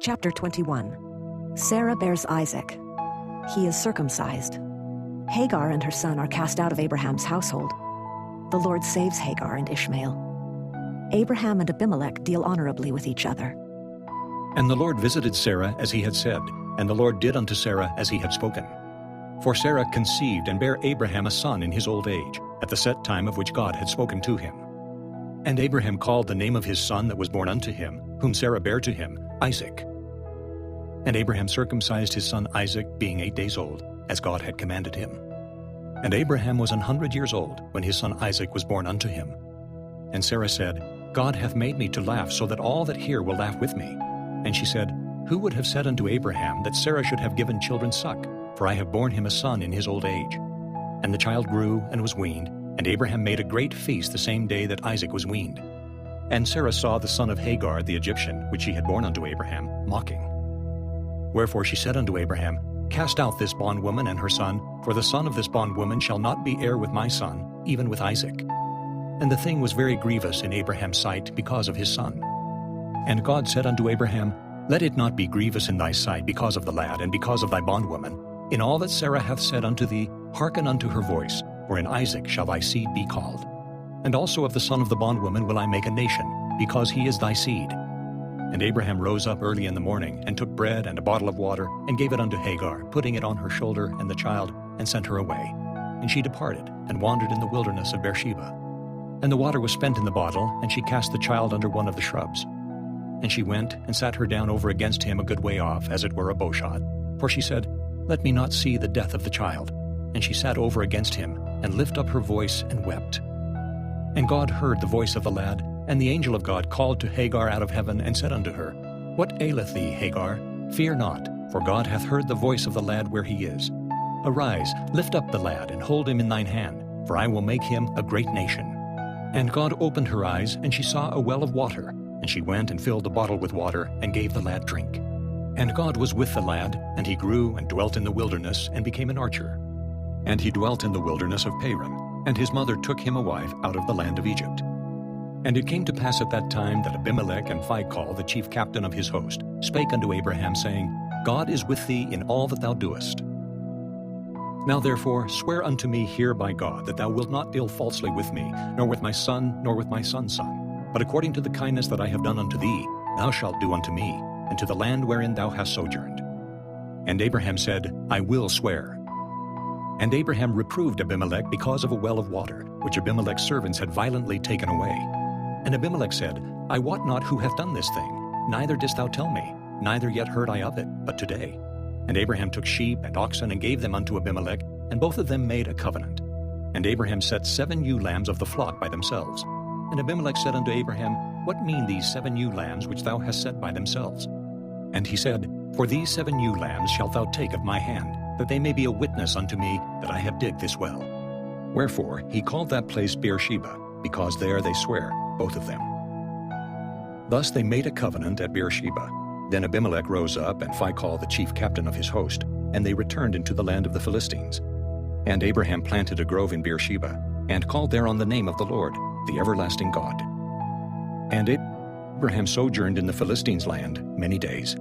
Chapter 21. Sarah bears Isaac. He is circumcised. Hagar and her son are cast out of Abraham's household. The Lord saves Hagar and Ishmael. Abraham and Abimelech deal honorably with each other. And the Lord visited Sarah as he had said, and the Lord did unto Sarah as he had spoken. For Sarah conceived and bare Abraham a son in his old age, at the set time of which God had spoken to him. And Abraham called the name of his son that was born unto him, whom Sarah bare to him, Isaac. And Abraham circumcised his son Isaac, being 8 days old, as God had commanded him. And Abraham was 100 years old, when his son Isaac was born unto him. And Sarah said, God hath made me to laugh, so that all that hear will laugh with me. And she said, Who would have said unto Abraham that Sarah should have given children suck? For I have borne him a son in his old age. And the child grew and was weaned, and Abraham made a great feast the same day that Isaac was weaned. And Sarah saw the son of Hagar the Egyptian, which she had borne unto Abraham, mocking. Wherefore she said unto Abraham, Cast out this bondwoman and her son, for the son of this bondwoman shall not be heir with my son, even with Isaac. And the thing was very grievous in Abraham's sight because of his son. And God said unto Abraham, Let it not be grievous in thy sight because of the lad and because of thy bondwoman. In all that Sarah hath said unto thee, hearken unto her voice, for in Isaac shall thy seed be called. And also of the son of the bondwoman will I make a nation, because he is thy seed. And Abraham rose up early in the morning, and took bread and a bottle of water, and gave it unto Hagar, putting it on her shoulder and the child, and sent her away. And she departed, and wandered in the wilderness of Beer-sheba. And the water was spent in the bottle, and she cast the child under one of the shrubs. And she went, and sat her down over against him a good way off, as it were a bowshot. For she said, Let me not see the death of the child. And she sat over against him, and lifted up her voice, and wept. And God heard the voice of the lad, and the angel of God called to Hagar out of heaven, and said unto her, What aileth thee, Hagar? Fear not, for God hath heard the voice of the lad where he is. Arise, lift up the lad, and hold him in thine hand, for I will make him a great nation. And God opened her eyes, and she saw a well of water, and she went and filled the bottle with water, and gave the lad drink. And God was with the lad, and he grew and dwelt in the wilderness, and became an archer. And he dwelt in the wilderness of Paran, and his mother took him a wife out of the land of Egypt. And it came to pass at that time that Abimelech and Phichol, the chief captain of his host, spake unto Abraham, saying, God is with thee in all that thou doest. Now therefore swear unto me here by God, that thou wilt not deal falsely with me, nor with my son, nor with my son's son. But according to the kindness that I have done unto thee, thou shalt do unto me, and to the land wherein thou hast sojourned. And Abraham said, I will swear. And Abraham reproved Abimelech because of a well of water, which Abimelech's servants had violently taken away. And Abimelech said, I wot not who hath done this thing, neither didst thou tell me, neither yet heard I of it, but today. And Abraham took sheep and oxen, and gave them unto Abimelech, and both of them made a covenant. And Abraham set 7 ewe lambs of the flock by themselves. And Abimelech said unto Abraham, What mean these 7 ewe lambs which thou hast set by themselves? And he said, For these 7 ewe lambs shalt thou take of my hand, that they may be a witness unto me that I have digged this well. Wherefore he called that place Beer-sheba, because there they swear, both of them. Thus they made a covenant at Beer-sheba. Then Abimelech rose up, and Phichol the chief captain of his host, and they returned into the land of the Philistines. And Abraham planted a grove in Beer-sheba, and called thereon the name of the Lord, the everlasting God. And Abraham sojourned in the Philistines' land many days.